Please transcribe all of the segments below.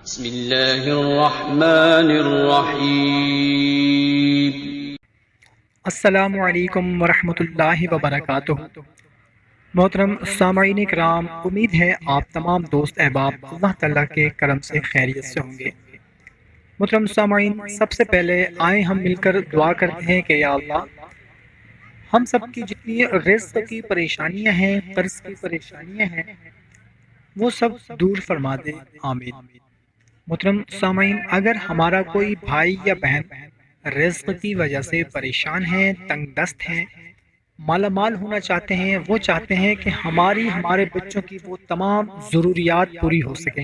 بسم اللہ الرحمن الرحیم۔ السلام علیکم ورحمۃ اللہ وبرکاتہ۔ محترم سامعین کرام، امید ہے آپ تمام دوست احباب اللہ تعالیٰ کے کرم سے خیریت سے ہوں گے۔ محترم سامعین، سب سے پہلے آئیں ہم مل کر دعا کرتے ہیں کہ یا اللہ ہم سب کی جتنی رزق کی پریشانیاں ہیں، قرض کی پریشانیاں ہیں، وہ سب دور فرما دے، آمین۔ محترم سامعین، اگر ہمارا کوئی بھائی یا بہن رزق کی وجہ سے پریشان ہیں، تنگ دست ہیں، مالا مال ہونا چاہتے ہیں، وہ چاہتے ہیں کہ ہمارے بچوں کی وہ تمام ضروریات پوری ہو سکیں،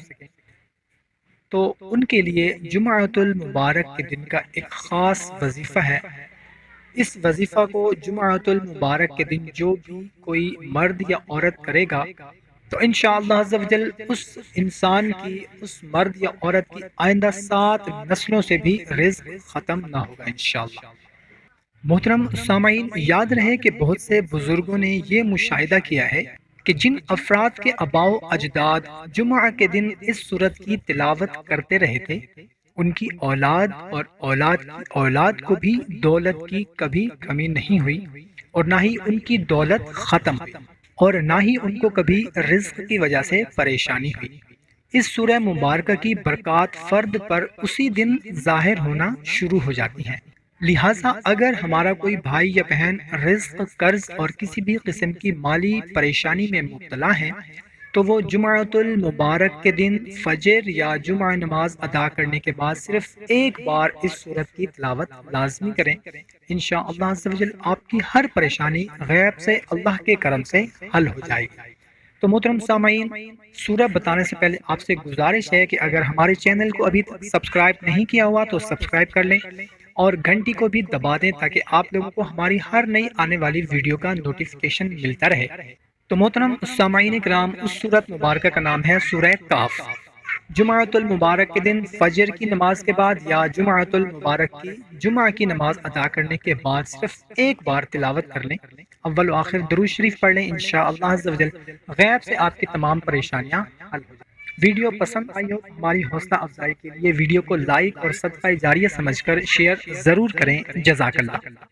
تو ان کے لیے جمعۃ المبارک کے دن کا ایک خاص وظیفہ ہے۔ اس وظیفہ کو جمعۃ المبارک کے دن جو بھی کوئی مرد یا عورت کرے گا تو انشاءاللہ عز و جل اس انسان کی، اس مرد یا عورت کی آئندہ 7 نسلوں سے بھی رزق ختم نہ ہوگا انشاءاللہ۔ محترم سامعین، یاد رہے کہ بہت سے بزرگوں نے یہ مشاہدہ کیا ہے کہ جن افراد کے آباء و اجداد جمعہ کے دن اس سورت کی تلاوت کرتے رہے تھے، ان کی اولاد اور اولاد کی اولاد کو بھی دولت کی کبھی کمی نہیں ہوئی، اور نہ ہی ان کی دولت ختم ہوئی، اور نہ ہی ان کو کبھی رزق کی وجہ سے پریشانی ہوئی۔ اس سورہ مبارکہ کی برکات فرد پر اسی دن ظاہر ہونا شروع ہو جاتی ہیں۔ لہٰذا اگر ہمارا کوئی بھائی یا بہن رزق، قرض اور کسی بھی قسم کی مالی پریشانی میں مبتلا ہیں تو وہ جمعۃ المبارک کے دن فجر یا جمعہ نماز ادا کرنے کے بعد صرف ایک بار اس سورت کی تلاوت لازمی کریں۔ انشاءاللہ عز و جل آپ کی ہر پریشانی غیب سے اللہ کے کرم سے حل ہو جائے گی۔ تو محترم سامعین، سورہ بتانے سے پہلے آپ سے گزارش ہے کہ اگر ہمارے چینل کو ابھی تک سبسکرائب نہیں کیا ہوا تو سبسکرائب کر لیں اور گھنٹی کو بھی دبا دیں تاکہ آپ لوگوں کو ہماری ہر نئی آنے والی ویڈیو کا نوٹیفیکیشن ملتا رہے۔ تو محترم سامعین کرام، اس سورت مبارکہ کا نام ہے سورہ کاف۔ جمعۃ المبارک کے دن فجر کی نماز کے بعد یا جمعۃ المبارک کی جمعہ کی نماز ادا کرنے کے بعد صرف ایک بار تلاوت کر لیں، اول و آخر درود شریف پڑھ لیں، انشاءاللہ عز و جل غیب سے آپ کی تمام پریشانیاں حل ہو جائیں۔ ویڈیو پسند آئی ہو ہماری حوصلہ افزائی کے لیے ویڈیو کو لائک اور صدقہ جاریہ سمجھ کر شیئر ضرور کریں۔ جزاک اللہ۔